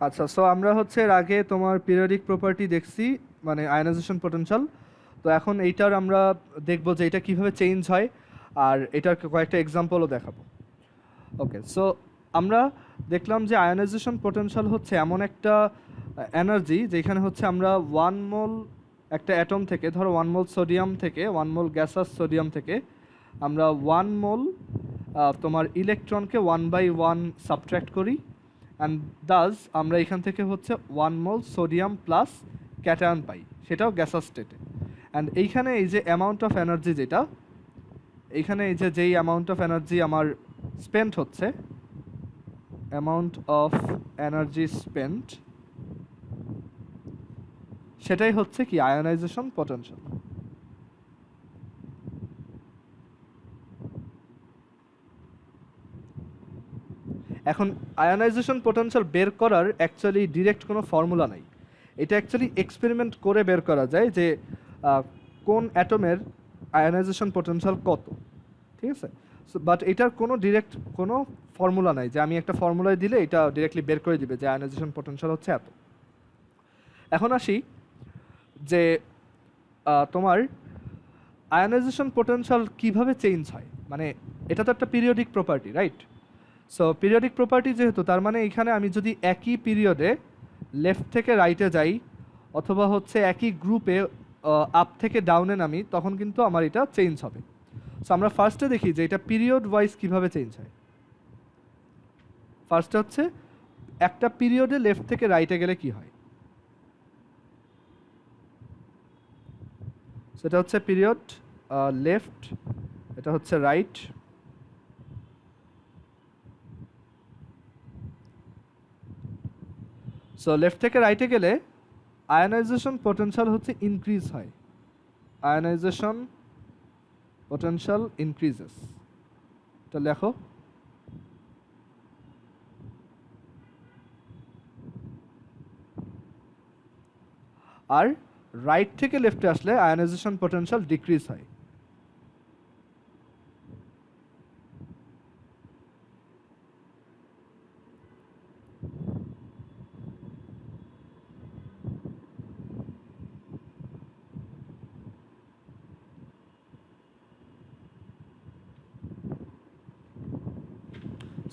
আচ্ছা, সো আমরা হচ্ছে এর আগে তোমার পিরিয়ডিক প্রপার্টি দেখছি, মানে আয়নাইজেশন পোটেনশিয়াল। তো এখন এইটার আমরা দেখব যে এটা কিভাবে চেঞ্জ হয়, আর এটার কয়েকটা এক্সাম্পলও দেখাবো। ওকে, সো আমরা দেখলাম যে আয়নাইজেশন পোটেনশিয়াল হচ্ছে এমন একটা এনার্জি যেখানে হচ্ছে আমরা 1 মোল একটা অ্যাটম থেকে, ধরো 1 মোল সোডিয়াম থেকে, 1 মোল গ্যাসাস সোডিয়াম থেকে আমরা 1 মোল তোমার ইলেকট্রনকে 1/1 সাবট্র্যাক্ট করি, অ্যান্ড দাস আমরা এখান থেকে হচ্ছে 1 মোল সোডিয়াম প্লাস ক্যাটায়ন পাই, সেটাও গ্যাসাস স্টেটে। অ্যান্ড এইখানে এই যে অ্যামাউন্ট অফ এনার্জি যেটা, এইখানে এই যে যেই অ্যামাউন্ট অফ এনার্জি আমার স্পেন্ট হচ্ছে, অ্যামাউন্ট অফ এনার্জি স্পেন্ট, সেটাই হচ্ছে কি আয়নাইজেশন পোটেনশিয়াল। এখন আয়নাইজেশন পোটেনশিয়াল বের করার অ্যাকচুয়ালি ডিরেক্ট কোনো ফর্মুলা নাই। এটা অ্যাকচুয়ালি এক্সপেরিমেন্ট করে বের করা যায় যে কোন অ্যাটমের আয়নাইজেশন পোটেনশিয়াল কত, ঠিক আছে। বাট এটার কোনো ডিরেক্ট কোনো ফর্মুলা নাই যে আমি একটা ফর্মুলায় দিলে এটা ডিরেক্টলি বের করে দিবে যে আয়নাইজেশন পোটেনশিয়াল হচ্ছে এত। এখন আসি যে তোমার আয়নাইজেশন পোটেনশিয়াল কিভাবে চেঞ্জ হয়, মানে এটা তো একটা periodic property, right? So periodic property যেহেতু, তার মানে এখানে আমি যদি একই পিরিয়ডে লেফট থেকে রাইটে যাই, অথবা হচ্ছে একই গ্রুপে আপ থেকে ডাউনে নামি, তখন কিন্তু আমার এটা চেঞ্জ হবে। সো আমরা ফার্স্টে দেখি যে এটা পিরিয়ড ওয়াইজ কীভাবে চেঞ্জ হয়। ফার্স্টে হচ্ছে একটা পিরিয়ডে লেফট থেকে রাইটে গেলে কি হয়, সেটা হচ্ছে পিরিয়ড লেফট, এটা হচ্ছে রাইট। সো লেফট থেকে রাইটে গেলে আয়নাইজেশন পোটেনশিয়াল হচ্ছে ইনক্রিজ হয়, আয়নাইজেশন পোটেনশিয়াল ইনক্রিজেস। এটা লেখো। আর রাইট থেকে লেফটে আসলে আয়নাইজেশন পোটেনশিয়াল ডিক্রিজ হয়।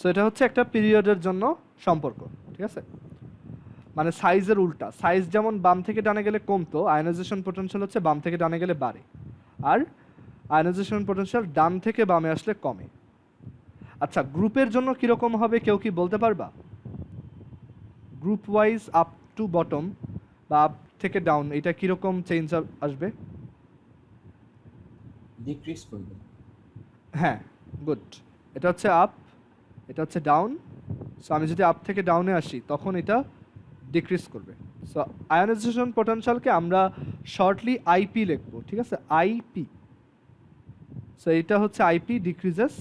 সো এটা হচ্ছে একটা পিরিয়ডের জন্য সম্পর্ক, ঠিক আছে। মানে সাইজের উল্টা, সাইজ যেমন বাম থেকে ডানে গেলে কমতো, আয়নাইজেশন পোটেনশিয়াল হচ্ছে বাম থেকে ডানে গেলে বাড়ে, আর আয়নাইজেশন পোটেনশিয়াল ডান থেকে বামে আসলে কমে। আচ্ছা, গ্রুপের জন্য কীরকম হবে কেউ কি বলতে পারবা? Group wise up to bottom বা আপ থেকে ডাউন, এটা কীরকম চেঞ্জ আসবে? ডিক্রিজ করবে। হ্যাঁ, গুড। এটা হচ্ছে আপ, এটা হচ্ছে ডাউন। সো আমি যদি আপ থেকে ডাউনে আসি তখন এটা ডিক্রিজ করবে। সো আয়নাইজেশন পোটেনশিয়ালকে আমরা শর্টলি আইপি লিখবো, ঠিক আছে, আইপি। সো এটা হচ্ছে আইপি, ডিক্রিজেস,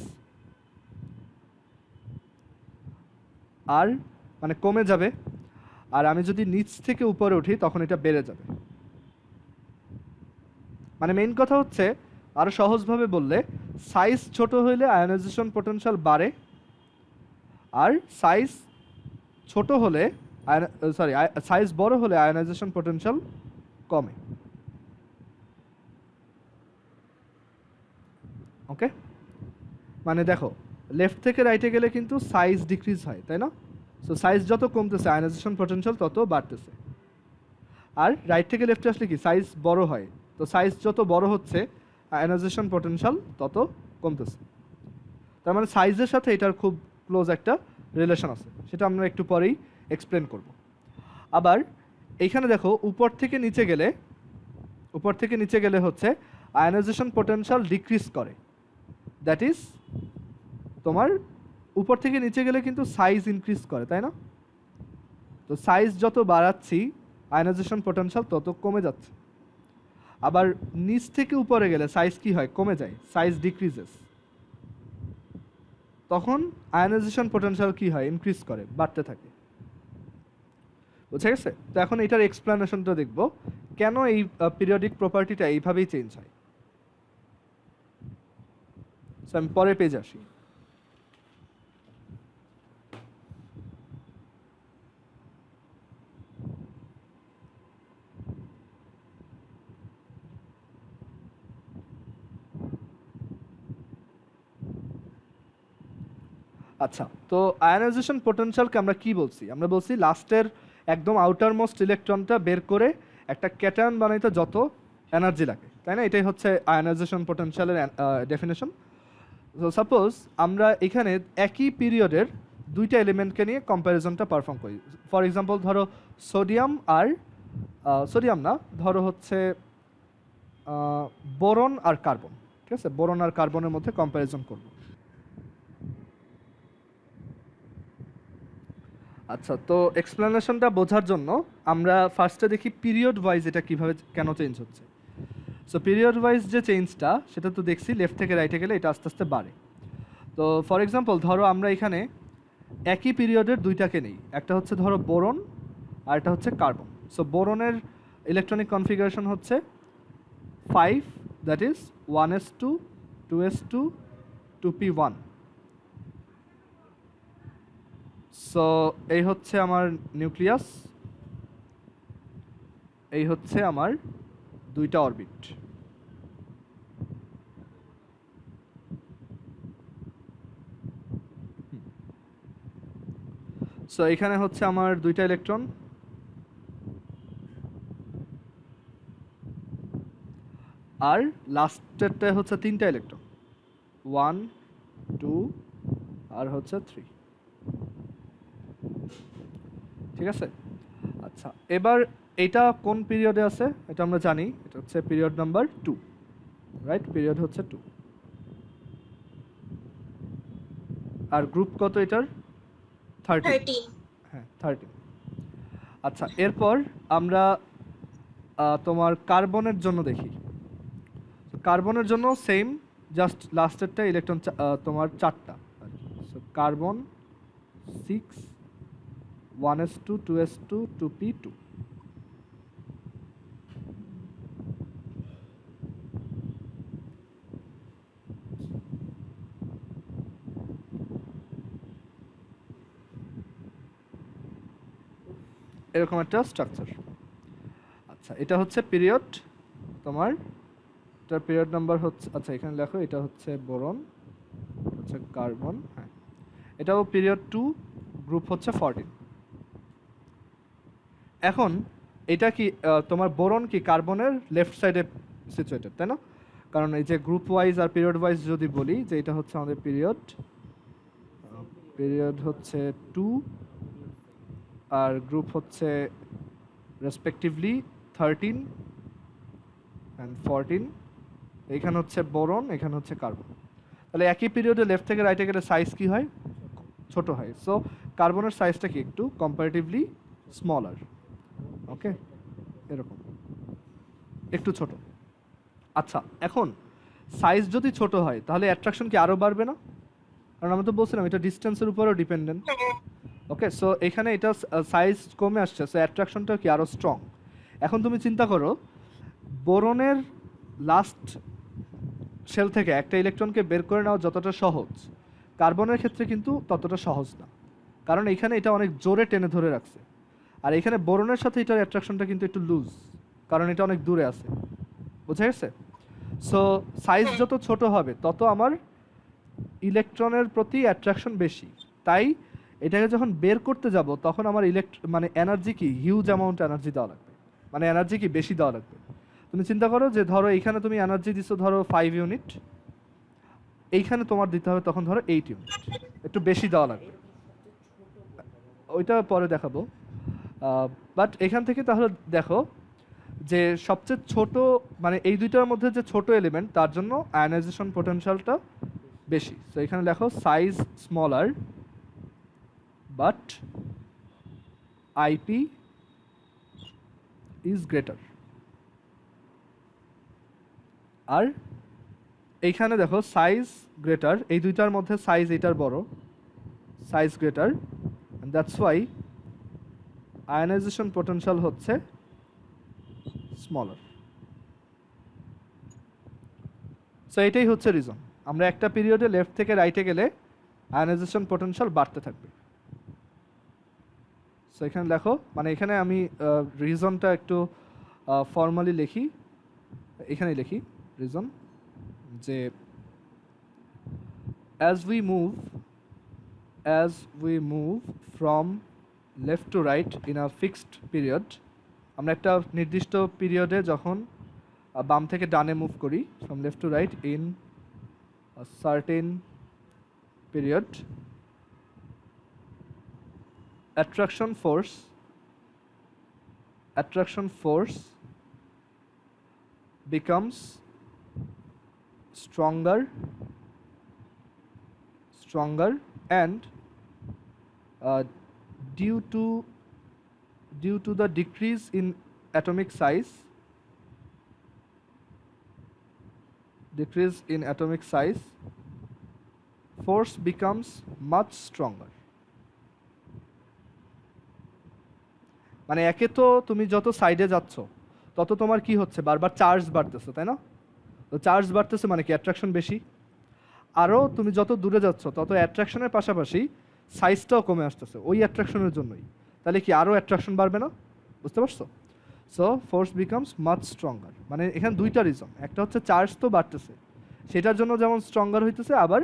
আর মানে কমে যাবে। আর আমি যদি নিচ থেকে উপরে উঠি তখন এটা বেড়ে যাবে। মানে মেইন কথা হচ্ছে, আরও সহজভাবে বললে, সাইজ ছোট হইলে আয়নাইজেশন পোটেনশিয়াল বাড়ে, আর সাইজ ছোট হলে সাইজ বড় হলে আয়নাইজেশন পোটেনশিয়াল কমে। ওকে, মানে দেখো, লেফট থেকে রাইটে গেলে কিন্তু সাইজ ডিক্রিজ হয়, তাই না? সো সাইজ যত কমতেছে আয়নাইজেশন পোটেনশিয়াল তত বাড়তেছে। আর রাইট থেকে লেফটে আসলে কি সাইজ বড় হয়, তো সাইজ যত বড় হচ্ছে আয়নাইজেশন পোটেনশিয়াল তত কমতেছে। তার মানে সাইজের সাথে এটার খুব ক্লোজ একটা রিলেশন আছে, সেটা আমরা একটু পরেই এক্সপ্লেন করব। আবার এইখানে দেখো, উপর থেকে নিচে গেলে হচ্ছে আয়নাইজেশন পোটেনশিয়াল ডিক্রিজ করে। দ্যাট ইজ, তোমার উপর থেকে নিচে গেলে কিন্তু সাইজ ইনক্রিজ করে, তাই না? তো সাইজ যত বাড়াচ্ছি আয়নাইজেশন পোটেনশিয়াল তত কমে যাচ্ছে। আবার নিচ থেকে উপরে গেলে সাইজ কি হয়, কমে যায়, সাইজ ডিক্রিজেস। তখন আয়নাইজেশন পোটেনশিয়াল কি হয়, ইনক্রিজ করে, বাড়তে থাকে। বুঝে গেছে? তো এখন এটার এক্সপ্লেনেশনটা দেখব, কেন এই পিরিয়ডিক প্রপার্টিটা এইভাবেই চেঞ্জ হয়। সো আমি পরের পেজ আসি। আচ্ছা, তো আয়নাইজেশন পোটেনশিয়ালকে আমরা কি বলছি? আমরা বলছি লাস্টের একদম আউটার মোস্ট ইলেকট্রনটা বের করে একটা ক্যাটায়ন বানাইতে যত এনার্জি লাগে, তাই না? এটাই হচ্ছে আয়নাইজেশন পোটেনশিয়ালের ডেফিনেশন। তো সাপোজ আমরা এখানে একই পিরিয়ডের দুইটা এলিমেন্টকে নিয়ে কম্প্যারিজনটা পারফর্ম করি। ফর এক্সাম্পল ধরো সোডিয়াম আর সোডিয়াম না, ধরো হচ্ছে বোরন আর কার্বন, ঠিক আছে? বোরন আর কার্বনের মধ্যে কম্প্যারিজন করব। আচ্ছা, তো এক্সপ্লেনেশনটা বোঝার জন্য আমরা ফার্স্টে দেখি পিরিয়ড ওয়াইজ এটা কিভাবে কেন চেঞ্জ হচ্ছে। সো পিরিয়ড ওয়াইজ যে চেঞ্জটা সেটা তো দেখছি লেফট থেকে রাইটে গেলে এটা আস্তে আস্তে বাড়ে। তো ফর এক্সাম্পল ধরো আমরা এখানে একই পিরিয়ডের দুইটাকে নেই, একটা হচ্ছে ধরো বোরন আর একটা হচ্ছে কার্বন। সো বোরনের ইলেকট্রনিক কনফিগারেশন হচ্ছে 5, that is 1s2 2s2 2p1। So এই হচ্ছে আমার নিউক্লিয়াস, এই হচ্ছে আমার দুইটা অরবিট। সো এখানে হচ্ছে আমার দুইটা ইলেকট্রন, আর লাস্টেরটা হচ্ছে তিনটা ইলেকট্রন, 1 2 আর হচ্ছে 3, ঠিক আছে? আচ্ছা, এবার এটা কোন পিরিয়ডে আছে এটা আমরা জানি, এটা হচ্ছে পিরিয়ড নাম্বার 2, রাইট? পিরিয়ড হচ্ছে 2। আর গ্রুপ কত এটার? 13। হ্যাঁ, 13। আচ্ছা, এরপর আমরা তোমার কার্বনের জন্য দেখি। কার্বনের জন্য সেম, জাস্ট লাস্টেরটা ইলেকট্রন তোমার 4টা। So carbon 6 1s2 2s2 2p2। এরকম একটা স্ট্রাকচার। আচ্ছা, এটা হচ্ছে পিরিয়ড তোমার, এটার পিরিয়ড নাম্বার হচ্ছে, আচ্ছা এখানে লেখো, এটা হচ্ছে বোরন, হচ্ছে কার্বন, হ্যাঁ এটাও পিরিয়ড 2, গ্রুপ হচ্ছে 14। এখন এটা কি তোমার বোরন কি কার্বনের লেফট সাইডে সিচুয়েটেড, তাই না? কারণ এই যে গ্রুপ ওয়াইজ আর পিরিয়ড ওয়াইজ যদি বলি যে এটা হচ্ছে আমাদের পিরিয়ড, পিরিয়ড হচ্ছে 2 আর গ্রুপ হচ্ছে রেসপেক্টিভলি 13 অ্যান্ড 14। এখানে হচ্ছে বোরন, এখানে হচ্ছে কার্বন। তাহলে একই পিরিয়ডে লেফট থেকে রাইটে গেলে সাইজ কি হয়? ছোট হয়। সো কার্বনের সাইজটা কি একটু কম্পারেটিভলি স্মলার, ওকে, এরকম একটু ছোট। আচ্ছা, এখন সাইজ যদি ছোট হয় তাহলে অ্যাট্রাকশন কি আরও বাড়বে না? কারণ আমরা তো বলছিলাম এটা ডিস্টেন্সের উপরও ডিপেন্ডেন্ট। ওকে, সো এখানে এটা সাইজ কমে আসছে, সো অ্যাট্রাকশনটা কি আরও স্ট্রং। এখন তুমি চিন্তা করো, বোরনের লাস্ট শেল থেকে একটা ইলেকট্রনকে বের করে নেওয়া যতটা সহজ, কার্বনের ক্ষেত্রে কিন্তু ততটা সহজ না, কারণ এখানে এটা অনেক জোরে টেনে ধরে রাখছে। আর এখানে বোরনের সাথে এটার অ্যাট্রাকশনটা কিন্তু একটু লুজ, কারণ এটা অনেক দূরে আছে, বুঝা গেছে? সো সাইজ যত ছোট হবে তত আমার ইলেকট্রনের প্রতি অ্যাট্রাকশন বেশি। তাই এটাকে যখন বের করতে যাব তখন আমার মানে এনার্জি কি হিউজ অ্যামাউন্ট এনার্জি দেওয়া লাগবে, মানে এনার্জি কি বেশি দেওয়া লাগবে। তুমি চিন্তা করো যে ধরো এখানে তুমি এনার্জি দিছো ধরো 5 ইউনিট, এইখানে তোমার দিতে হবে তখন ধরো 8 ইউনিট, একটু বেশি দেওয়া লাগবে। ওইটা পরে দেখাবো। বাট এখান থেকে তাহলে দেখো যে সবচেয়ে ছোট, মানে এই দুইটার মধ্যে যে ছোট এলিমেন্ট তার জন্য আয়নাইজেশন পোটেনশিয়ালটা বেশি। তো এখানে দেখো size smaller but IP is greater. আর এইখানে দেখো সাইজ গ্রেটার, এই দুইটার মধ্যে সাইজ এটার বড়, size greater, and that's why ionisation potential হচ্ছে স্মলার। সো এটাই হচ্ছে রিজন, আমরা একটা পিরিয়ডে লেফট থেকে রাইটে গেলে আয়নাইজেশন পোটেনশিয়াল বাড়তে থাকবে। সো এখানে দেখো, মানে এখানে আমি রিজনটা একটু ফর্মালি লিখি, এখানে লিখি রিজন যে as we move as we move from left to right in a fixed period, আমরা একটা নির্দিষ্ট পিরিয়ডে যখন বাম থেকে ডানে মুভ করি from left to right in a certain period, attraction force becomes stronger and due to the decrease in atomic size, force becomes much stronger. মানে একে তো তুমি যত সাইডে যাচ্ছ তত তোমার কি হচ্ছে, বারবার চার্জ বাড়তেছে, তাই না? তো চার্জ বাড়তেছে মানে কি অ্যাট্রাকশন বেশি। আরও তুমি যত দূরে যাচ্ছ তত অ্যাট্রাকশনের পাশাপাশি সাইজটাও কমে আসতেছে ওই অ্যাট্রাকশনের জন্যই। তাহলে কি আরও অ্যাট্রাকশন বাড়বে না? বুঝতে পারছো? So force becomes much stronger, মানে এখানে দুইটা রিজন, একটা হচ্ছে চার্জ তো বাড়তেছে সেটার জন্য যেমন স্ট্রঙ্গার হইতেছে, আবার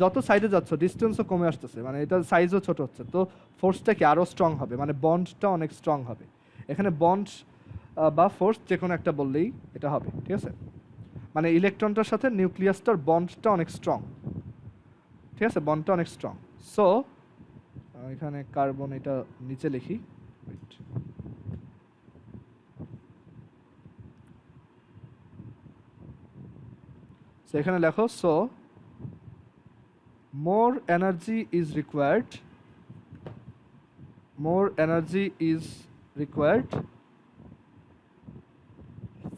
যত সাইডে যাচ্ছ ডিস্টেন্সও কমে আসতেছে, মানে এটার সাইজও ছোট হচ্ছে, তো ফোর্সটা কি আরও স্ট্রং হবে, মানে বন্ডটা অনেক স্ট্রং হবে। এখানে বন্ড বা ফোর্স যে কোনো একটা বললেই এটা হবে, ঠিক আছে? মানে ইলেকট্রনটার সাথে নিউক্লিয়াসটার বন্ডটা অনেক স্ট্রং, ঠিক আছে? বন্ডটা অনেক স্ট্রং। সো এখানে কার্বন এটা নিচে লিখি, সো এখানে লেখো, so more energy is required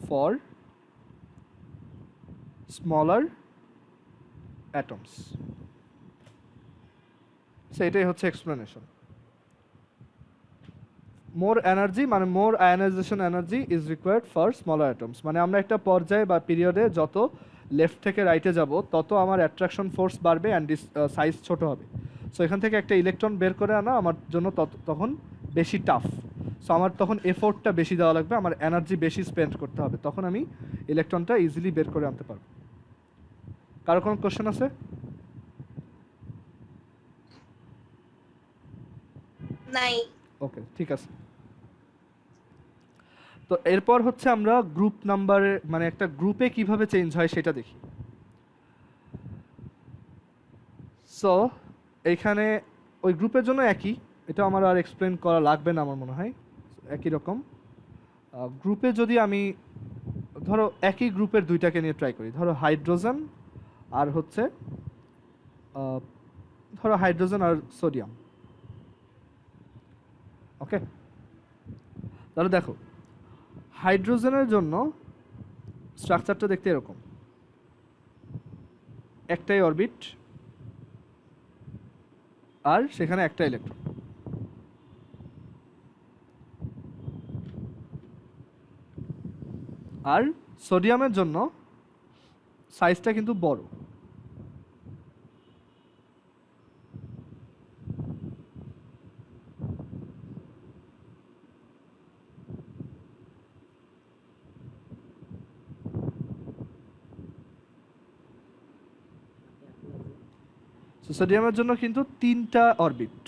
for smaller atoms. So এটাই হচ্ছে explanation. more energy মানে more ionization energy is required for smaller atoms, মানে আমরা একটা পর্যায়ে বা পিরিয়ডে যত লেফট থেকে রাইটে যাব তত আমার অ্যাট্রাকশন ফোর্স বাড়বে অ্যান্ড সাইজ ছোট হবে। সো এখান থেকে একটা ইলেকট্রন বের করে আনা আমার জন্য তখন বেশি টাফ। সো আমার তখন এফোর্টটা বেশি দেওয়া লাগবে, আমার এনার্জি বেশি স্পেন্ড করতে হবে, তখন আমি ইলেকট্রনটা ইজিলি বের করে আনতে পারবো। কারো কোনো কোশ্চেন আছে? নাই। ওকে, ঠিক আছে। তো এরপর হচ্ছে আমরা গ্রুপ নাম্বারে, মানে একটা গ্রুপে কিভাবে চেঞ্জ হয় সেটা দেখি। সো এইখানে ওই গ্রুপের জন্য একই, এটা আমার আর এক্সপ্লেন করা লাগবে না আমার মনে হয়, একই রকম। গ্রুপে যদি আমি ধরো একই গ্রুপের দুইটাকে নিয়ে ট্রাই করি, ধরো হাইড্রোজেন আর হচ্ছে ধরো হাইড্রোজেন আর সোডিয়াম, ওকে? তাহলে দেখো হাইড্রোজেনের জন্য স্ট্রাকচারটা দেখতে এরকম, একটাই অরবিট আর সেখানে একটা ইলেকট্রন। আর সোডিয়ামের জন্য সাইজটা কিন্তু বড়, সোডিয়ামের জন্য কিন্তু তিনটা অরবিট,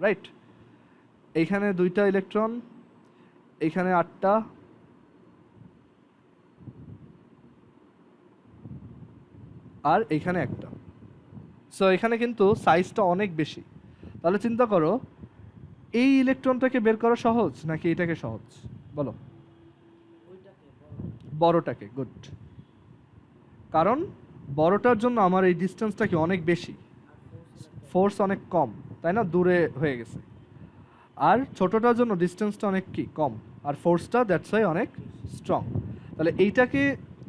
রাইট? এইখানে দুইটা ইলেকট্রন, এইখানে 8টা, আর এইখানে একটা। সো এখানে কিন্তু সাইজটা অনেক বেশি। তাহলে চিন্তা করো এই ইলেকট্রনটাকে বের করা সহজ নাকি এটাকে সহজ, বলো? বড়টাকে। গুড, কারণ বড়টার জন্য আমার এই ডিস্টেন্সটা কি অনেক বেশি, ফোর্স অনেক কম, তাই না? দূরে হয়ে গেছে। আর ছোটটার জন্য ডিস্টেন্সটা অনেক কি কম, আর ফোর্সটা দ্যাটস ওয়াই অনেক স্ট্রং। তাহলে এইটাকে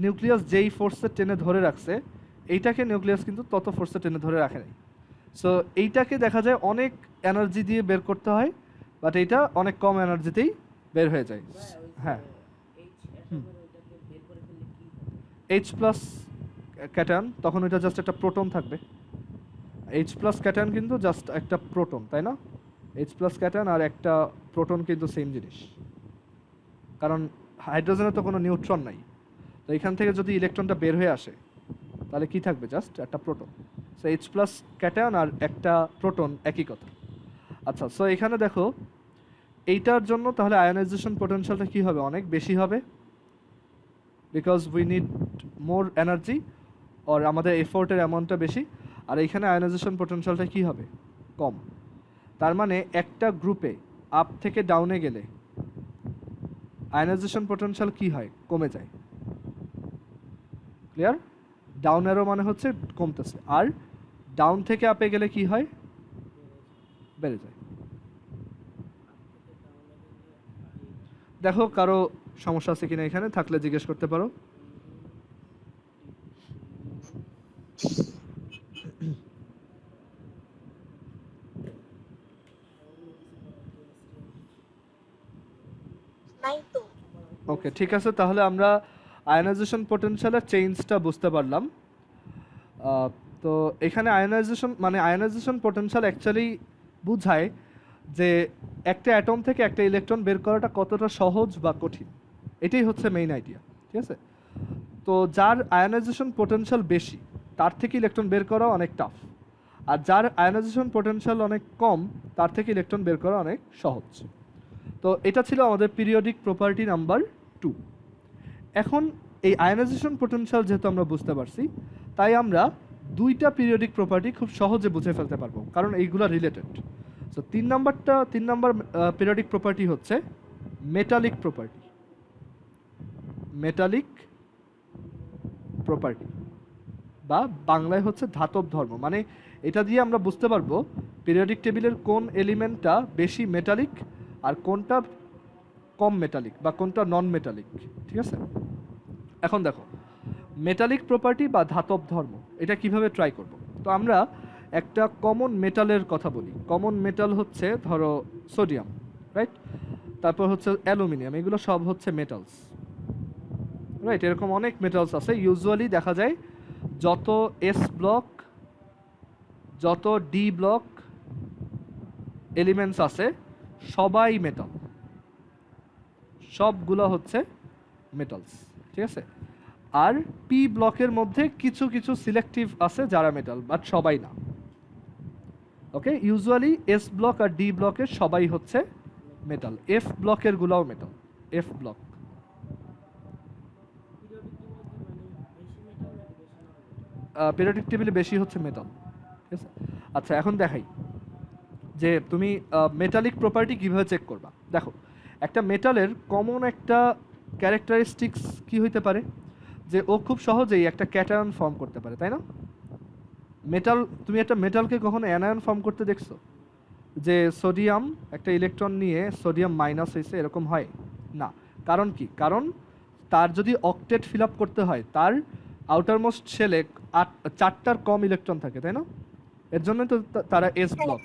নিউক্লিয়াস যেই ফোর্সে টেনে ধরে রাখছে, এইটাকে নিউক্লিয়াস কিন্তু তত ফোর্সে টেনে ধরে রাখে নাই। সো এইটাকে দেখা যায় অনেক এনার্জি দিয়ে বের করতে হয়, বাট এইটা অনেক কম এনার্জিতেই বের হয়ে যায়। হ্যাঁ, এইচ প্লাস ক্যাটায়ন, তখন ওইটা জাস্ট একটা প্রোটন থাকবে। এইচ প্লাস ক্যাটায়ন কিন্তু জাস্ট একটা প্রোটন, তাই না? এইচ প্লাস ক্যাটায়ন আর একটা প্রোটন কিন্তু সেম জিনিস, কারণ হাইড্রোজেনে তো কোনো নিউট্রন নাই। তো এখান থেকে যদি ইলেকট্রনটা বের হয়ে আসে তাহলে কি থাকবে? জাস্ট একটা proton. So H plus cation আর একটা প্রোটন একই কথা। আচ্ছা, সো এখানে দেখো এইটার জন্য তাহলে আয়নাইজেশন পোটেনশিয়ালটা কি হবে, অনেক বেশি হবে, because we need more energy, আর আমাদের এফোর্টের অ্যামাউন্টটা বেশি। আর এইখানে আয়নাইজেশন পোটেনশিয়ালটা কি হবে, কম। তার মানে একটা গ্রুপে আপ থেকে ডাউনে গেলে আয়নাইজেশন পোটেনশিয়াল কি হয়, কমে যায়। ক্লিয়ার? ডাউন অ্যারো মানে হচ্ছে কমতেছে, আর ডাউন থেকে আপে গেলে কি হয়, বেড়ে যায়। দেখো কারো সমস্যা আছে কিনা এখানে, থাকলে জিজ্ঞেস করতে পারো। ওকে, ঠিক আছে, তাহলে আমরা আয়নাইজেশন পোটেনশিয়ালের চেঞ্জটা বুঝতে পারলাম। তো এখানে আয়নাইজেশন পোটেনশিয়াল অ্যাকচুয়ালি বুঝায় যে একটা অ্যাটম থেকে একটা ইলেকট্রন বের করাটা কতটা সহজ বা কঠিন, এটাই হচ্ছে মেইন আইডিয়া। ঠিক আছে? তো যার আয়নাইজেশন পোটেনশিয়াল বেশি তার থেকে ইলেকট্রন বের করা অনেক টাফ, আর যার আয়নাইজেশন পোটেনশিয়াল অনেক কম তার থেকে ইলেকট্রন বের করা অনেক সহজ। তো এটা ছিল আমাদের পিরিয়ডিক প্রপার্টি নাম্বার 2। এখন এই আয়নাইজেশন পোটেনশিয়াল যেহেতু আমরা বুঝতে পারছি, তাই আমরা দুইটা পিরিয়ডিক প্রপার্টি খুব সহজে বুঝে ফেলতে পারবো, কারণ এইগুলো related. So 3 number periodic property হচ্ছে মেটালিক প্রপার্টি। মেটালিক প্রপার্টি বা বাংলায় হচ্ছে ধাতব ধর্ম। মানে এটা দিয়ে আমরা বুঝতে পারবো পিরিয়ডিক টেবিলের কোন এলিমেন্টটা বেশি মেটালিক আর কোনটা কম মেটালিক বা কোনটা নন মেটালিক। ঠিক আছে? এখন দেখো মেটালিক প্রপার্টি বা ধাতব ধর্ম এটা কিভাবে ট্রাই করব। তো আমরা একটা কমন মেটালের কথা বলি। কমন মেটাল হচ্ছে ধরো সোডিয়াম, রাইট? তারপর হচ্ছে অ্যালুমিনিয়াম, এগুলো সব হচ্ছে মেটালস, রাইট? এরকম অনেক মেটালস আছে। ইউজুয়ালি দেখা যায় যত এস ব্লক, যত ডি ব্লক এলিমেন্টস আছে সবাই মেটাল, সবগুলো হচ্ছে মেটালস। ঠিক আছে? আর পি ব্লকের মধ্যে কিছু কিছু সিলেক্টিভ আছে যারা মেটাল, বাট সবাই না। ওকে, ইউজুয়ালি এস ব্লক আর ডি ব্লকের সবাই হচ্ছে মেটাল, এফ ব্লকের গুলাও মেটাল। এফ ব্লক পিরিয়ডিক টেবিলে বেশি হচ্ছে মেটাল। ঠিক আছে? আচ্ছা, এখন দেখাই যে তুমি মেটালিক প্রপার্টি কিভাবে চেক করবা। দেখো একটা মেটালের কমন একটা ক্যারেক্টারিস্টিক্স কি হইতে পারে, যে ও খুব সহজেই একটা ক্যাটায়ন ফর্ম করতে পারে, তাই না? মেটাল, তুমি একটা মেটালকে কখনো অ্যানায়ন ফর্ম করতে দেখছো? যে সোডিয়াম একটা ইলেকট্রন নিয়ে সোডিয়াম মাইনাস হয়েছে, এরকম হয় না। কারণ কি? কারণ তার যদি অক্টেট ফিল আপ করতে হয় তার আউটারমোস্ট শেলে 4টার কম ইলেকট্রন থাকে, তাই না? এর জন্য তো তারা এস ব্লক।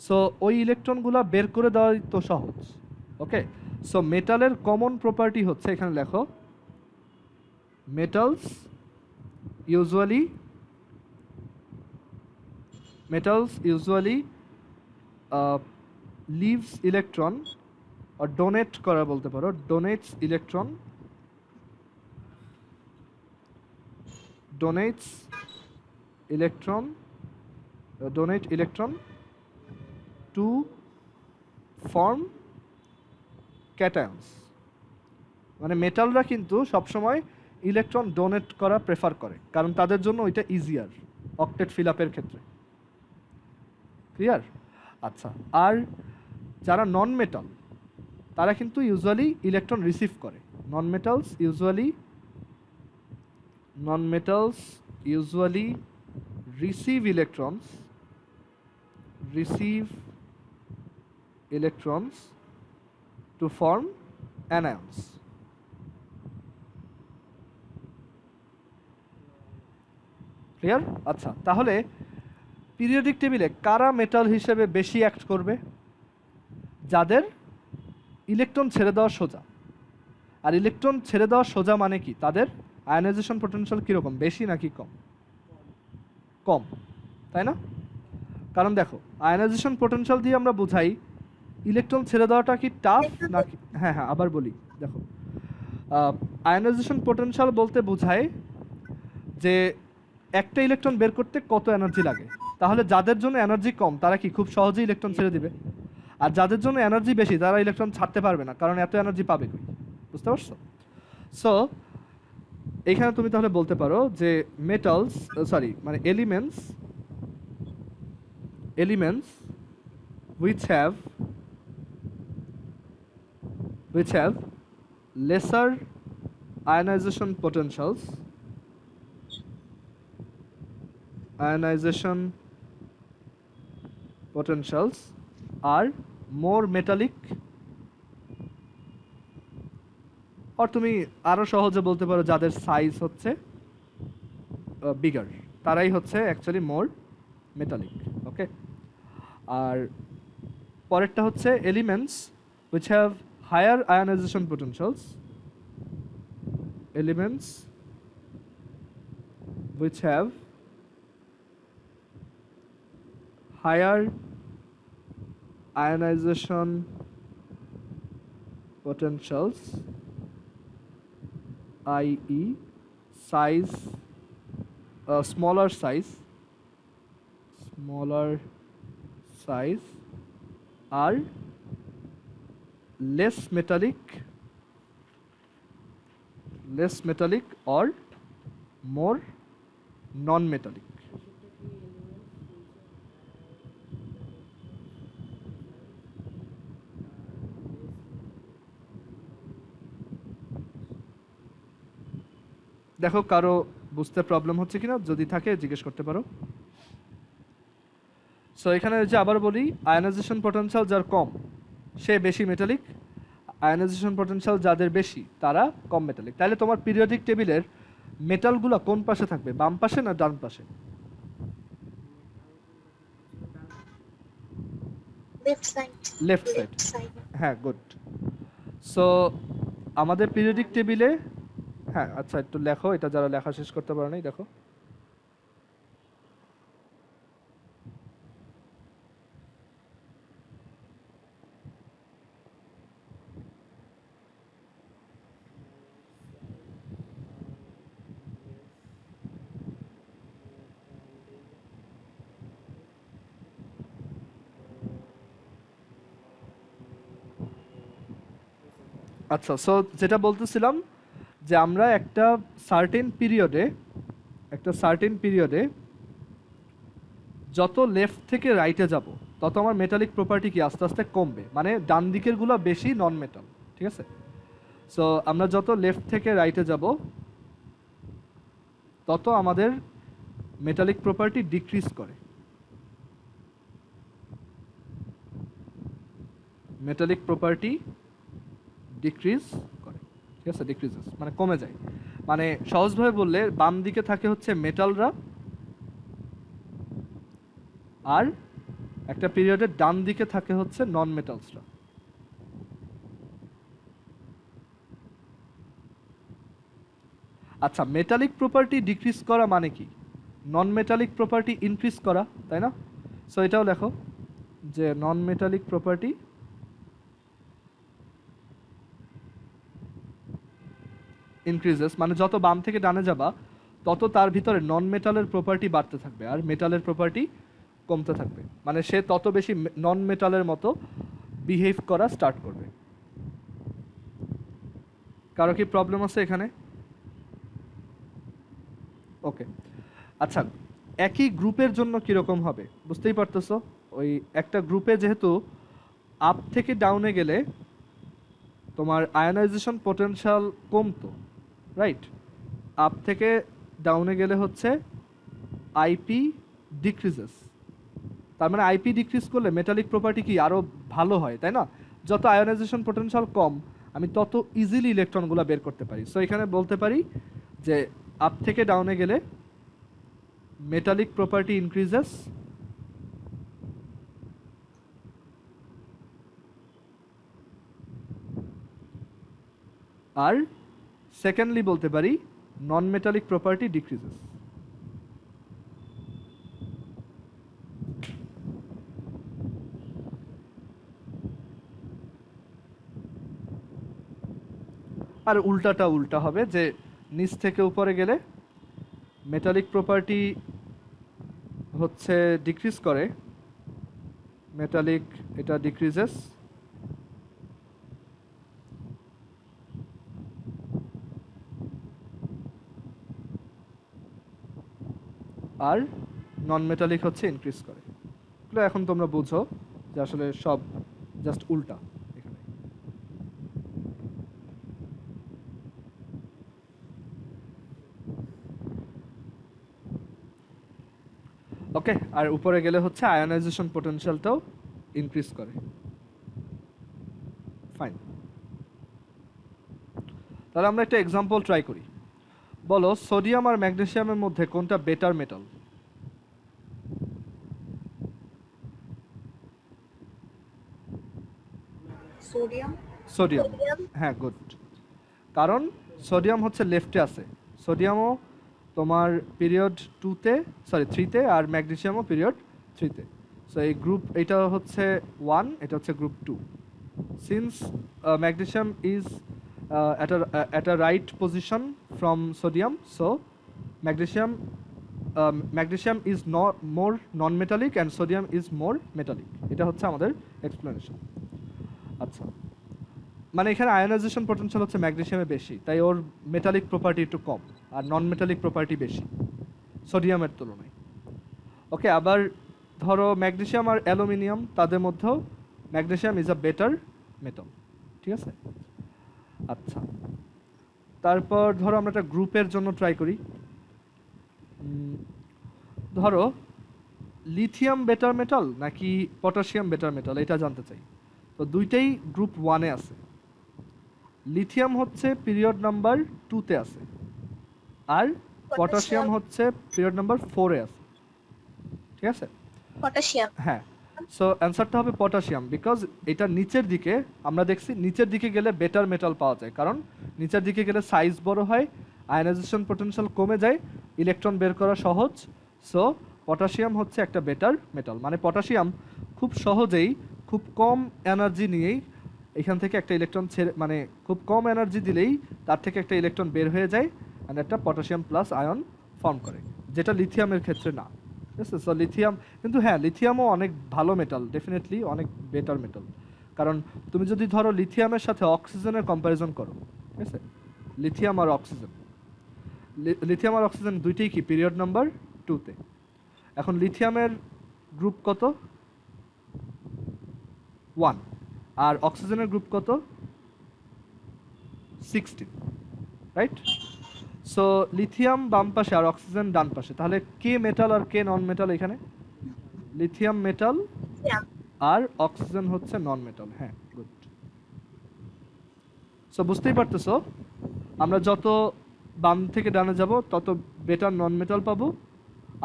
সো ওই ইলেকট্রনগুলো বের করে দেওয়াই তো সহজ। ওকে, সো মেটালের কমন প্রপার্টি হচ্ছে, এখানে লেখো, metals usually leaves electron or donate করা বলতে পারো, donates electron to form cations। মানে মেটালরা কিন্তু সবসময় ইলেকট্রন ডোনেট করা প্রেফার করে, কারণ তাদের জন্য ওইটা ইজিয়ার অক্টেট ফিল আপের ক্ষেত্রে। ক্লিয়ার? আচ্ছা, আর যারা নন মেটাল তারা কিন্তু ইউজুয়ালি ইলেকট্রন রিসিভ করে। Non metals usually receive electrons to form anions. Clear? আচ্ছা, তাহলে পিরিয়ডিক টেবিলে কারা মেটাল হিসেবে বেশি অ্যাক্ট করবে? যাদের ইলেকট্রন ছেড়ে দেওয়া সোজা। আর ইলেকট্রন ছেড়ে দেওয়া সোজা মানে কি? তাদের আয়নাইজেশন পোটেনশিয়াল কীরকম, বেশি নাকি কম? কম, তাই না? কারণ দেখো আয়নাইজেশন পোটেনশিয়াল দিয়ে আমরা বুঝাই ইলেকট্রন ছেড়ে দেওয়াটা কি টাফ নাকি। হ্যাঁ, আবার বলি, দেখো আয়নাইজেশন পোটেনশিয়াল বলতে বোঝায় যে একটা ইলেকট্রন বের করতে কত এনার্জি লাগে। তাহলে যাদের জন্য এনার্জি কম তারা কি খুব সহজেই ইলেকট্রন ছেড়ে দিবে, আর যাদের জন্য এনার্জি বেশি তারা ইলেকট্রন ছাড়তে পারবে না, কারণ এত এনার্জি পাবে কই। বুঝতে পারছো? সো এখানে তুমি তাহলে বলতে পারো যে মেটালস, সরি মানে elements, elements which have lesser ionization potentials are more metallic, আর তুমি আরো সহজে বলতে পারো যাদের সাইজ হচ্ছে বিগার তারাই হচ্ছে অ্যাকচুয়ালি মোর মেটালিক। ওকে, আর পরেরটা হচ্ছে elements which have higher ionization potentials, elements which have higher ionization potentials, i.e. size, smaller size are less metallic or more non-metallic. দেখো কারো বুঝতে প্রবলেম হচ্ছে কিনা, যদি থাকে জিজ্ঞেস করতে পারো। সো এখানে যে আবার বলি, আয়নাইজেশন পটেনশিয়াল যার কম সে বেশি মেটালিক, আয়নাইজেশন পটেনশিয়াল যাদের বেশি তারা কম মেটালিক। তাহলে তোমার পিরিয়ডিক টেবিলের মেটালগুলো কোন পাশে থাকবে, বাম পাশে না ডান পাশে? Left side. হ্যাঁ, গুড। সো আমাদের পিরিয়ডিক টেবিলে, হ্যাঁ আচ্ছা একটু লেখো, এটা যারা লেখা শেষ করতে পারে নাই দেখো। আচ্ছা, সো যেটা বলতেছিলাম যে আমরা একটা সার্টেন পিরিয়ডে যত লেফট থেকে রাইটে যাব তত আমার মেটালিক প্রপার্টি কি আস্তে আস্তে কমবে, মানে ডান দিকেরগুলো বেশি নন মেটাল। ঠিক আছে? সো আমরা যত লেফট থেকে রাইটে যাব তত আমাদের মেটালিক প্রপার্টি ডিক্রিজ করে, মেটালিক প্রপার্টি ডিক্রিজ করে। ঠিক আছে? ডিক্রিজেস মানে কমে যায়। মানে সহজভাবে বললে বাম দিকে থাকে হচ্ছে মেটালরা, আর একটা পিরিয়ডের ডান দিকে থাকে হচ্ছে নন মেটালসরা। আচ্ছা, মেটালিক প্রপার্টি ডিক্রিজ করা মানে কি? নন মেটালিক প্রপার্টি ইনক্রিজ করা, তাই না? সো এটাও লেখো যে নন মেটালিক প্রপার্টি ইনক্রিজেস, মানে যত বাম থেকে ডানে যাবা তত তার ভিতরে নন মেটালের প্রপার্টি বাড়তে থাকবে আর মেটালের প্রপার্টি কমতে থাকবে, মানে সে তত বেশি নন মেটালের মতো বিহেভ করা স্টার্ট করবে। কারো কি প্রবলেম আছে এখানে? ওকে, আচ্ছা একই গ্রুপের জন্য কীরকম হবে বুঝতেই পারতেছো। ওই একটা গ্রুপে যেহেতু আপ থেকে ডাউনে গেলে তোমার আয়নাইজেশন পোটেনশিয়াল কমতো, রাইট? আপ থেকে ডাউনে গেলে হচ্ছে আইপি ডিক্রিজেস, তার মানে আইপি ডিক্রিজ করলে মেটালিক প্রপার্টি কি আরও ভালো হয়, তাই না? যত আয়নাইজেশন পোটেনশিয়াল কম আমি তত ইজিলি ইলেকট্রনগুলো বের করতে পারি। সো এখানে বলতে পারি যে আপ থেকে ডাউনে গেলে মেটালিক প্রপার্টি ইনক্রিজেস আর সেকেন্ডলি বলতে পারি নন মেটালিক প্রপার্টি ডিক্রিজেস। আর উল্টাটা উল্টা হবে, যে নিচ থেকে উপরে গেলে মেটালিক প্রপার্টি হচ্ছে ডিক্রিজ করে, মেটালিক এটা ডিক্রিজেস, আর নন মেটালিক হচ্ছে ইনক্রিজ করে। এগুলো এখন তোমরা বুঝো যে আসলে সব জাস্ট উল্টা এখানে। ওকে, আর উপরে গেলে হচ্ছে আয়নাইজেশন পোটেনশিয়ালটাও ইনক্রিজ করে। ফাইন, তাহলে আমরা একটা এক্সাম্পল ট্রাই করি। বলো সোডিয়াম আর ম্যাগনেসিয়ামের মধ্যে কোনটা বেটার মেটাল? সোডিয়াম। সোডিয়াম, হ্যাঁ গুড। কারণ সোডিয়াম হচ্ছে লেফটে আছে, সোডিয়ামও তোমার পিরিয়ড 2-তে, সরি 3-তে, আর ম্যাগনেসিয়ামও পিরিয়ড 3-তে। সো এই গ্রুপ, এটা হচ্ছে 1, এটা হচ্ছে group 2। Since magnesium is at a right position from sodium, so magnesium is more non-metallic and sodium is more metallic. এটা হচ্ছে আমাদের এক্সপ্লেনেশন। আচ্ছা, মানে এখানে আয়নাইজেশন পোটেনশিয়াল হচ্ছে ম্যাগনেসিয়ামে বেশি, তাই ওর মেটালিক প্রপার্টি একটু কম, আর নন মেটালিক প্রপার্টি বেশি সোডিয়ামের তুলনায়। ওকে, আবার ধরো ম্যাগনেসিয়াম আর অ্যালুমিনিয়াম, তাদের মধ্যেও magnesium is a better metal, ঠিক আছে। আচ্ছা, তারপর ধরো আমরা একটা গ্রুপের জন্য ট্রাই করি। ধরো লিথিয়াম বেটার মেটাল নাকি পটাশিয়াম বেটার মেটাল, এটা জানতে চাই। তো দুইটাই গ্রুপ 1-এ আছে। লিথিয়াম হচ্ছে পিরিয়ড নাম্বার 2-তে আছে, আর পটাশিয়াম হচ্ছে পিরিয়ড নাম্বার 4-এ আছে, ঠিক আছে। পটাশিয়াম, হ্যাঁ, সো অ্যান্সারটা হবে পটাশিয়াম, বিকজ এটা নিচের দিকে, আমরা দেখছি নিচের দিকে গেলে বেটার মেটাল পাওয়া যায়, কারণ নিচের দিকে গেলে সাইজ বড় হয়, আয়নাইজেশন পোটেনশিয়াল কমে যায়, ইলেকট্রন বের করা সহজ। সো পটাশিয়াম হচ্ছে একটা বেটার মেটাল। মানে পটাশিয়াম খুব সহজেই, খুব কম এনার্জি নিয়েই এখান থেকে একটা ইলেকট্রন ছেড়ে, মানে খুব কম এনার্জি দিলেই তার থেকে একটা ইলেকট্রন বের হয়ে যায়, অ্যান্ড একটা পটাশিয়াম প্লাস আয়ন ফর্ম করে, যেটা লিথিয়ামের ক্ষেত্রে না, ঠিক আছে। সো লিথিয়াম, কিন্তু হ্যাঁ লিথিয়ামও অনেক ভালো মেটাল, ডেফিনেটলি অনেক বেটার মেটাল। কারণ তুমি যদি ধরো লিথিয়ামের সাথে অক্সিজেনের কম্প্যারিজন করো, ঠিক আছে, লিথিয়াম আর অক্সিজেন, লিথিয়াম আর অক্সিজেন দুইটাই কি পিরিয়ড নাম্বার 2-তে। এখন লিথিয়ামের গ্রুপ কত? 1, আর অক্সিজেনের গ্রুপ কত? 16, রাইট। সো লিথিয়াম বাম পাশে আর অক্সিজেন ডান পাশে, তাহলে কে মেটাল আর কে নন মেটাল এখানে? লিথিয়াম মেটাল আর অক্সিজেন হচ্ছে নন মেটাল। হ্যাঁ, গুড। সো বুঝতেই পারতেছো, আমরা যত বাম থেকে ডানে যাব তত বেটার নন মেটাল পাবো,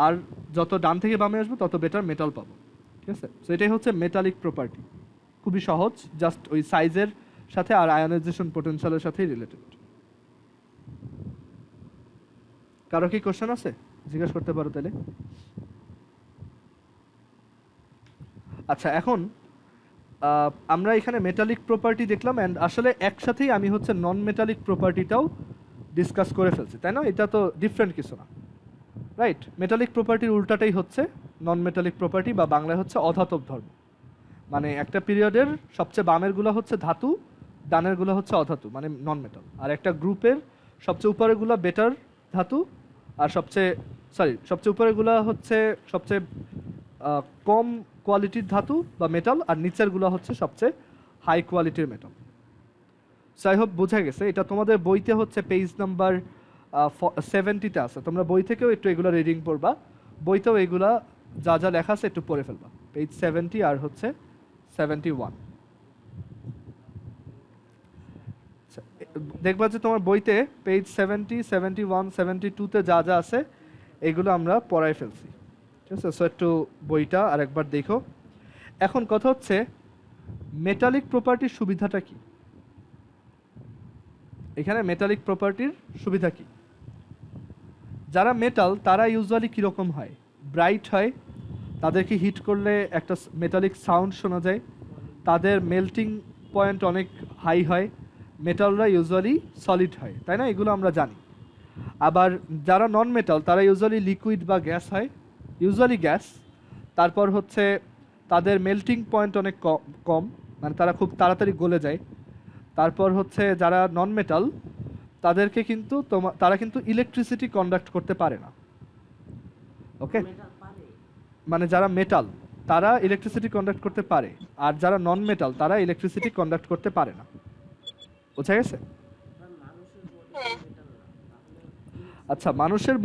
আর যত ডান থেকে বামে আসবো তত বেটার মেটাল পাবো, ঠিক আছে। সো এটাই হচ্ছে মেটালিক প্রপার্টি, খুবই সহজ, জাস্ট ওই সাইজের সাথে আর আয়নাইজেশন পোটেনশিয়ালের সাথেই রিলেটেড। কারো কি কোশ্চেন আছে? জিজ্ঞাসা করতে পারো তাহলে। আচ্ছা, এখন আমরা এখানে মেটালিক প্রপার্টি দেখলাম, অ্যান্ড আসলে একসাথেই আমি হচ্ছে নন মেটালিক প্রপার্টিটাও ডিসকাস করে ফেলছি, তাই না? এটা তো ডিফারেন্ট কিছু না, রাইট। মেটালিক প্রপার্টির উল্টাটাই হচ্ছে নন মেটালিক প্রপার্টি, বা বাংলায় হচ্ছে অধাতব ধর্ম। মানে একটা পিরিয়ডের সবচেয়ে বামেরগুলো হচ্ছে ধাতু, ডানেরগুলো হচ্ছে অধাতু, মানে নন মেটাল। আর একটা গ্রুপের সবচেয়ে উপরেরগুলো বেটার ধাতু, আর সবচেয়ে উপরেরগুলো হচ্ছে সবচেয়ে কম কোয়ালিটির ধাতু বা মেটাল, আর নিচেরগুলো হচ্ছে সবচেয়ে হাই কোয়ালিটির মেটাল। সো আই হোপ বোঝা গেছে। এটা তোমাদের বইতে হচ্ছে পেজ নাম্বার 70-তে আছে, তোমরা বই থেকেও একটু এগুলো রিডিং পড়বা, বইতেও এগুলা যা যা লেখা আছে একটু পড়ে ফেলবা, পেজ 70 আর হচ্ছে 71। দেখবা যে তোমার বইতে পেজ 70, 71, 72-তে যা যা আছে এগুলো আমরা পড়াই ফেলছি, ঠিক আছে। সো একটু বইটা আরেকবার দেখো। এখন কথা হচ্ছে মেটালিক প্রপার্টির সুবিধাটা কি? এখানে মেটালিক প্রপার্টির সুবিধা কি? যারা মেটাল তারা ইউজুয়ালি কীরকম হয়? ব্রাইট হয়, তাদেরকে হিট করলে একটা মেটালিক সাউন্ড শোনা যায়, তাদের মেল্টিং পয়েন্ট অনেক হাই হয়, মেটালরা ইউজুয়ালি সলিড হয়, তাই না? এগুলো আমরা জানি। আবার যারা নন মেটাল তারা ইউজুয়ালি লিকুইড বা গ্যাস হয়, ইউজুয়ালি গ্যাস। তারপর হচ্ছে তাদের মেল্টিং পয়েন্ট অনেক কম, মানে তারা খুব তাড়াতাড়ি গলে যায়। তারপর হচ্ছে যারা নন মেটাল তাদেরকে কিন্তু তারা কিন্তু ইলেকট্রিসিটি কন্ডাক্ট করতে পারে না। ওকে, মানে যারা মেটাল তারা ইলেকট্রিসিটি কন্ডাক্ট করতে পারে, আর যারা নন মেটাল তারা ইলেকট্রিসিটি কন্ডাক্ট করতে পারে না। বোঝা গেছে? হ্যাঁ। আচ্ছা, মানুষের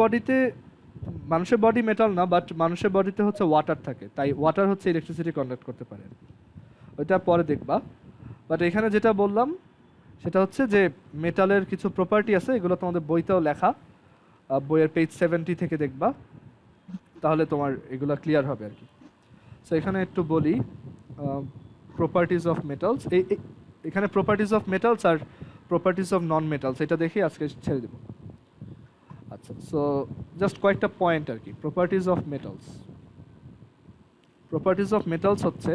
বডি মেটাল না, বাট মানুষের বডিতে হচ্ছে ওয়াটার থাকে, তাই ওয়াটার হচ্ছে ইলেকট্রিসিটি কন্ডাক্ট করতে পারে। ওইটা পরে দেখবা। বাট এখানে যেটা বললাম সেটা হচ্ছে যে মেটালের কিছু প্রপার্টি আছে, এগুলো তোমাদের বইতেও লেখা, বইয়ের পেজ 70 থেকে দেখবা, তাহলে তোমার এগুলো ক্লিয়ার হবে আর কি। সো এখানে একটু বলি প্রপার্টিজ অফ মেটালস। এখানে প্রপার্টিজ অফ মেটালস আর প্রপার্টিজ অফ নন মেটালস এটা দেখে আজকে ছেড়ে দেব। আচ্ছা, সো জাস্ট কয়েকটা পয়েন্ট আর কি। প্রপার্টিজ অফ মেটালস হচ্ছে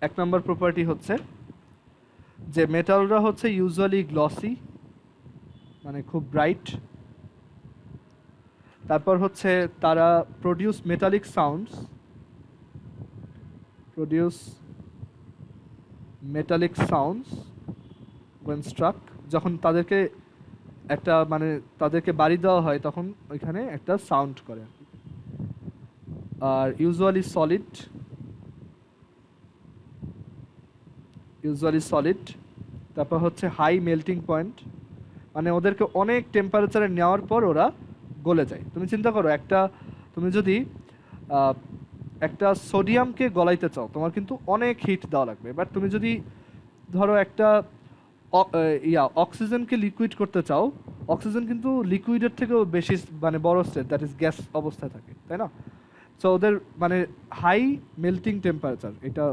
এক নম্বর প্রপার্টি হচ্ছে যে মেটালরা হচ্ছে ইউজুয়ালি গ্লসি, মানে খুব ব্রাইট। তারপর হচ্ছে তারা produce metallic sounds, when struck, যখন তাদেরকে তাদেরকে বাড়ি দেওয়া হয় তখন ওইখানে একটা সাউন্ড করে। আর ইউজুয়ালি সলিড। তারপর হচ্ছে হাই মেল্টিং পয়েন্ট, মানে ওদেরকে অনেক টেম্পারেচারে নেওয়ার পর ওরা গলে যায়। তুমি চিন্তা করো, তুমি যদি একটা সোডিয়ামকে গলাইতে চাও তোমার কিন্তু অনেক হিট দেওয়া লাগবে। বাট তুমি যদি ধরো একটা অক্সিজেনকে লিকুইড করতে চাও, অক্সিজেন কিন্তু লিকুইডের থেকেও বেশি মানে বড় স্টেট, দ্যাট ইজ গ্যাস অবস্থায় থাকে, তাই না? সো ওদের মানে হাই মেল্টিং টেম্পারেচার, এটা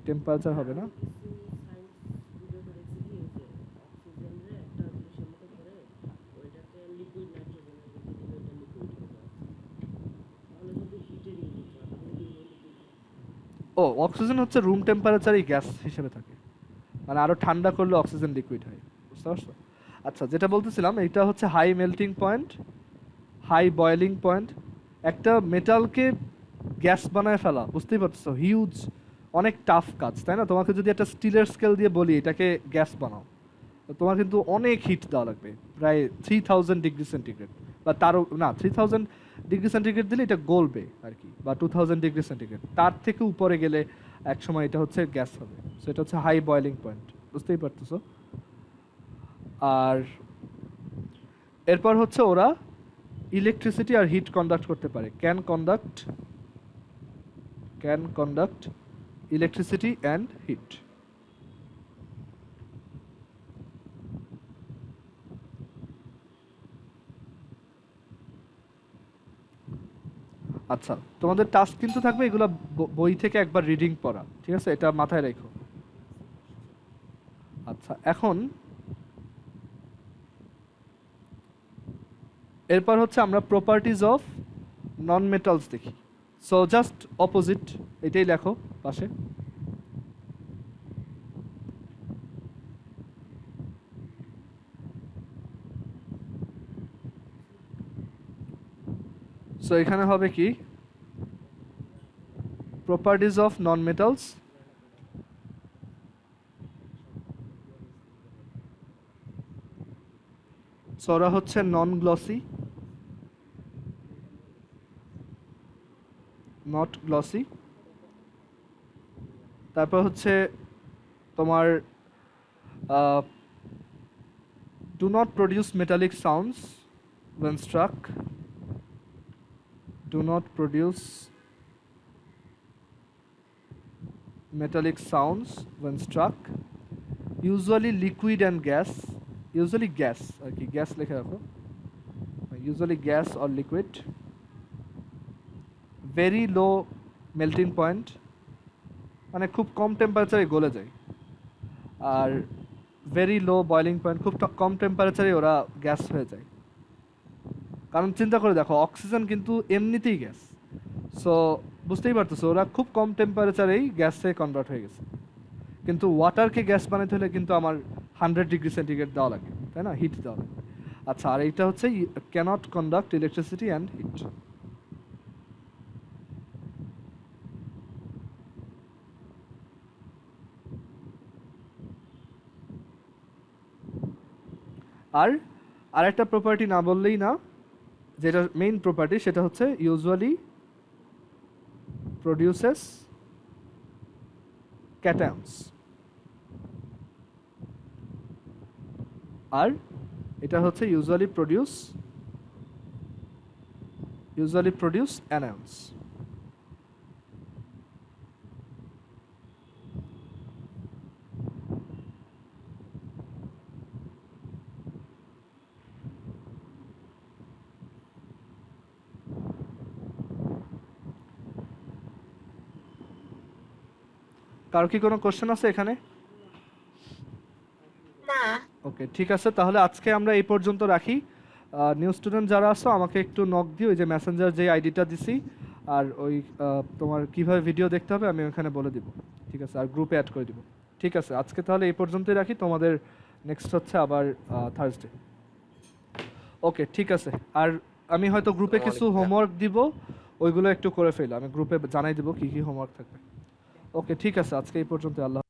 টেম্পারেচার হবে না, অক্সিজেন হচ্ছে রুম টেম্পারেচারেই গ্যাস হিসেবে থাকে, মানে আরো ঠান্ডা করলে অক্সিজেন লিকুইড হয়। বুঝতে পারছো? আচ্ছা, যেটা বলতেছিলাম এটা হচ্ছে high melting point, high boiling point. একটা মেটালকে গ্যাস বানায় ফেলা, বুঝতেই পারছো, হিউজ, অনেক টাফ কাজ, তাই না? তোমাকে যদি একটা স্টিলের স্কেল দিয়ে বলি এটাকে গ্যাস বানাও, তো তোমার কিন্তু অনেক হিট দেওয়া লাগবে, প্রায় 3000 ডিগ্রি সেন্টিগ্রেড, বা তারও না, 3000 ডিগ্রি সেন্টিগ্রেড দিলে এটা গলবে আর কি, বা 2000 ডিগ্রি সেন্টিগ্রেড, তার থেকে উপরে গেলে এক সময় এটা হচ্ছে গ্যাস হবে। সো এটা হচ্ছে হাই বয়েলিং পয়েন্ট, বুঝতেই পারতেছো। আর এরপর হচ্ছে ওরা ইলেকট্রিসিটি আর হিট কন্ডাক্ট করতে পারে, can conduct electricity and heat. আচ্ছা, তোমাদের টাস্ক কিন্তু থাকবে এগুলো বই থেকে একবার রিডিং পড়া, ঠিক আছে? এটা মাথায় রেখো। আচ্ছা, এখন এরপর হচ্ছে আমরা প্রপার্টিজ অফ নন মেটালস দেখি। সো জাস্ট অপোজিট, এটাই লেখো পাশে। সো এখানে হবে কি, properties of non metals. So ওরা হচ্ছে নট গ্লসি। তারপর হচ্ছে তোমার do not produce metallic sounds when struck, do not produce metallic sounds when struck, usually liquid and gas, usually gas আর কি, গ্যাস লেখা রাখো, usually gas or liquid, very low melting point, মানে খুব কম টেম্পারেচারে গলে যায়। Are very low boiling point, খুব কম টেম্পারেচারে ওরা গ্যাস হয়ে যায়। কারণ চিন্তা করে দেখো, অক্সিজেন কিন্তু এমনিতেই গ্যাস। সো বুঝতেই পারতেছো ওরা খুব কম টেম্পারেচারেই গ্যাসে কনভার্ট হয়ে গেছে। কিন্তু ওয়াটারকে গ্যাস বানাতে হলে কিন্তু আমার 100 ডিগ্রি সেন্টিগ্রেড দেওয়া লাগে, তাই না, হিট দেওয়া লাগে। আচ্ছা, আর এইটা হচ্ছে cannot conduct electricity and heat. আর আরেকটা প্রপার্টি না বললেই না, যেটা মেইন প্রপার্টি সেটা হচ্ছে ইউজুয়ালি প্রডিউসেস ক্যাটায়ন্স। আর এটা হচ্ছে ইউজুয়ালি প্রডিউস অ্যানায়ন্স। কারো কি কোনো কোশ্চেন আছে এখানে? না। ওকে, ঠিক আছে, তাহলে আজকে আমরা এই পর্যন্ত রাখি। নিউ স্টুডেন্ট যারা আছো আমাকে একটু নক দিও, ওই যে মেসেঞ্জার যে আইডিটা দিছি, আর ওই তোমার কিভাবে ভিডিও দেখতে হবে আমি ওখানে বলে দিব, ঠিক আছে, আর গ্রুপে অ্যাড করে দিব। ঠিক আছে, আজকে তাহলে এই পর্যন্তই রাখি, তোমাদের নেক্সট হচ্ছে আবার থার্সডে। ওকে, ঠিক আছে। আর আমি হয়তো গ্রুপে কিছু হোমওয়ার্ক দিব, ওইগুলো একটু করে ফেলো, আমি গ্রুপে জানাই দিব কি কি হোমওয়ার্ক থাকবে। ওকে, ঠিক আছে, আজকে এই পর্যন্ত। আল্লাহ।